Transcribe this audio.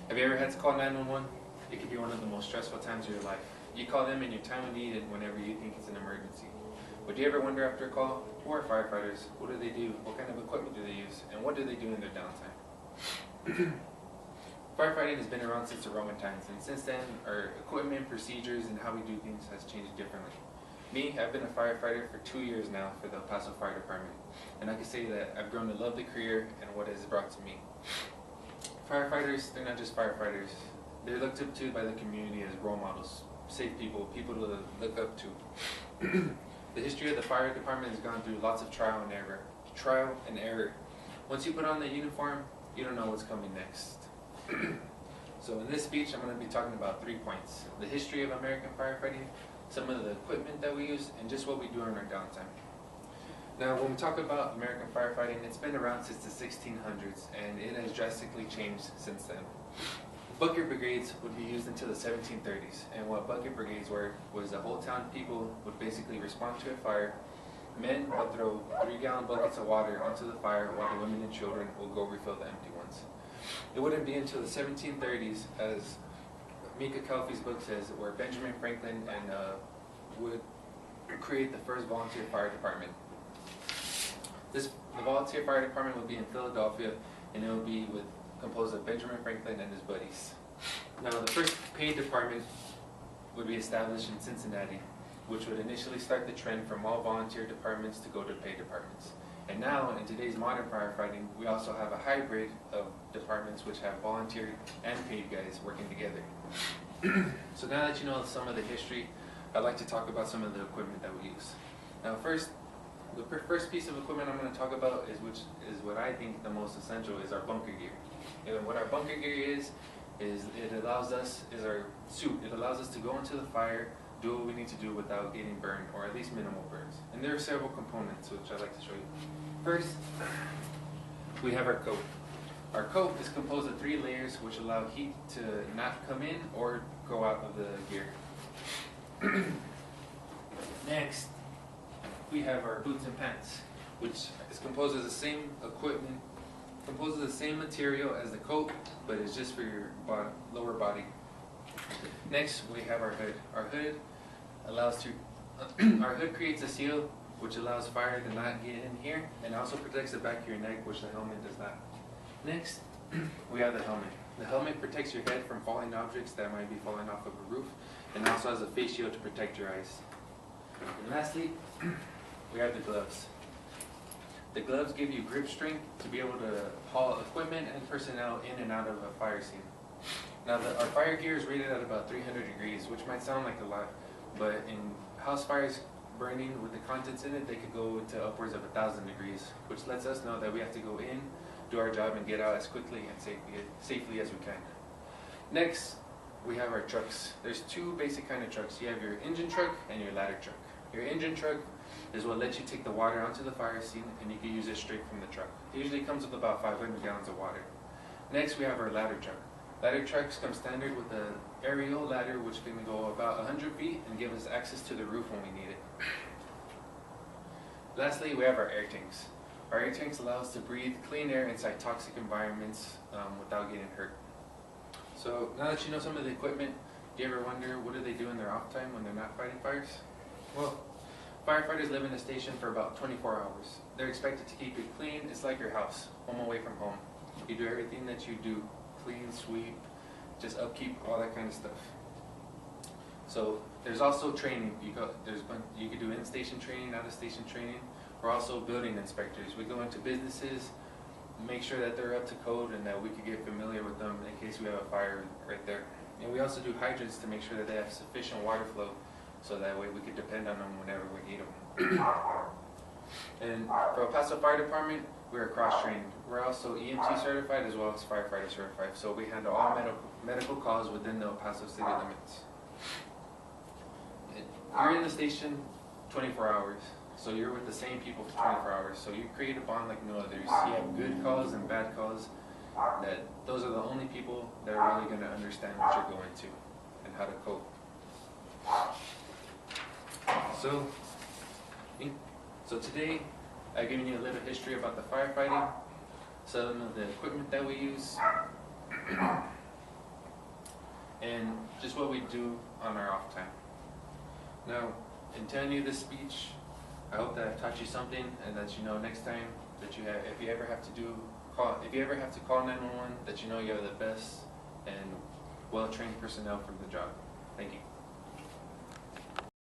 Have you ever had to call 911? It could be one of the most stressful times of your life. You call them in your time of need and whenever you think it's an emergency. But do you ever wonder after a call, who are firefighters? What do they do? What kind of equipment do they use? And what do they do in their downtime? Firefighting has been around since the Roman times, and since then, our equipment, procedures, and how we do things has changed differently. Me, I've been a firefighter for 2 years now for the El Paso Fire Department, and I can say that I've grown to love the career and what it has brought to me. Firefighters, they're not just firefighters. They're looked up to by the community as role models, safe people, people to look up to. The history of the fire department has gone through lots of trial and error. Once you put on the uniform, you don't know what's coming next. So in this speech, I'm going to be talking about 3 points: the history of American firefighting, some of the equipment that we use, and just what we do in our downtime. Now, when we talk about American firefighting, it's been around since the 1600s, and it has drastically changed since then. Bucket brigades would be used until the 1730s, and what bucket brigades were was the whole town people would basically respond to a fire. Men would throw 3-gallon buckets of water onto the fire while the women and children would go refill the empty ones. It wouldn't be until the 1730s, as Mika Calfee's book says, where Benjamin Franklin would create the first volunteer fire department. The volunteer fire department would be in Philadelphia, and it would be composed of Benjamin Franklin and his buddies. Now, the first paid department would be established in Cincinnati, which would initially start the trend from all volunteer departments to go to paid departments. And now, in today's modern firefighting, we also have a hybrid of departments which have volunteer and paid guys working together. So now that you know some of the history, I'd like to talk about some of the equipment that we use. Now, the first piece of equipment I'm going to talk about which is what I think the most essential, is our bunker gear. And what our bunker gear is our suit. It allows us to go into the fire, do what we need to do without getting burned, or at least minimal burns. And there are several components which I'd like to show you. First, we have our coat. Our coat is composed of 3 layers which allow heat to not come in or go out of the gear. Next, we have our boots and pants, which is composed of the same equipment, composed of the same material as the coat, but it's just for your lower body. Next, we have our hood. Our hood creates a seal which allows fire to not get in here, and also protects the back of your neck, which the helmet does not. Next, we have the helmet. The helmet protects your head from falling objects that might be falling off of a roof, and also has a face shield to protect your eyes. And lastly, we have the gloves. The gloves give you grip strength to be able to haul equipment and personnel in and out of a fire scene. Now, our fire gear is rated at about 300 degrees, which might sound like a lot, but in house fires burning with the contents in it, they could go to upwards of 1,000 degrees, which lets us know that we have to go in, do our job, and get out as quickly and safely as we can. Next, we have our trucks. There's 2 basic kind of trucks. You have your engine truck and your ladder truck. Your engine truck is what lets you take the water onto the fire scene, and you can use it straight from the truck. It usually comes with about 500 gallons of water. Next, we have our ladder truck. Ladder trucks come standard with an aerial ladder which can go about 100 feet and give us access to the roof when we need it. Lastly, we have our air tanks. Our air tanks allow us to breathe clean air inside toxic environments without getting hurt. So now that you know some of the equipment, do you ever wonder what do they do in their off time when they're not fighting fires? Well, firefighters live in a station for about 24 hours. They're expected to keep it clean. It's like your house, home away from home. You do everything that you do. Clean, sweep, just upkeep, all that kind of stuff. So there's also training. You could do in-station training, out-of-station training. We're also building inspectors. We go into businesses, make sure that they're up to code and that we could get familiar with them in case we have a fire right there. And we also do hydrants to make sure that they have sufficient water flow, so that way we could depend on them whenever we need them. And for El Paso Fire Department, we're cross-trained. We're also EMT certified as well as firefighter certified, so we handle all medical calls within the El Paso city limits. You're in the station 24 hours, so you're with the same people for 24 hours, so you create a bond like no others. You have good calls and bad calls. Those are the only people that are really going to understand what you're going to and how to cope. So today, I've given you a little history about the firefighting, some of the equipment that we use, and just what we do on our off time. Now, in telling you this speech, I hope that I've taught you something, and that you know next time that you have, if you ever have to call 911, that you know you have the best and well-trained personnel for the job. Thank you.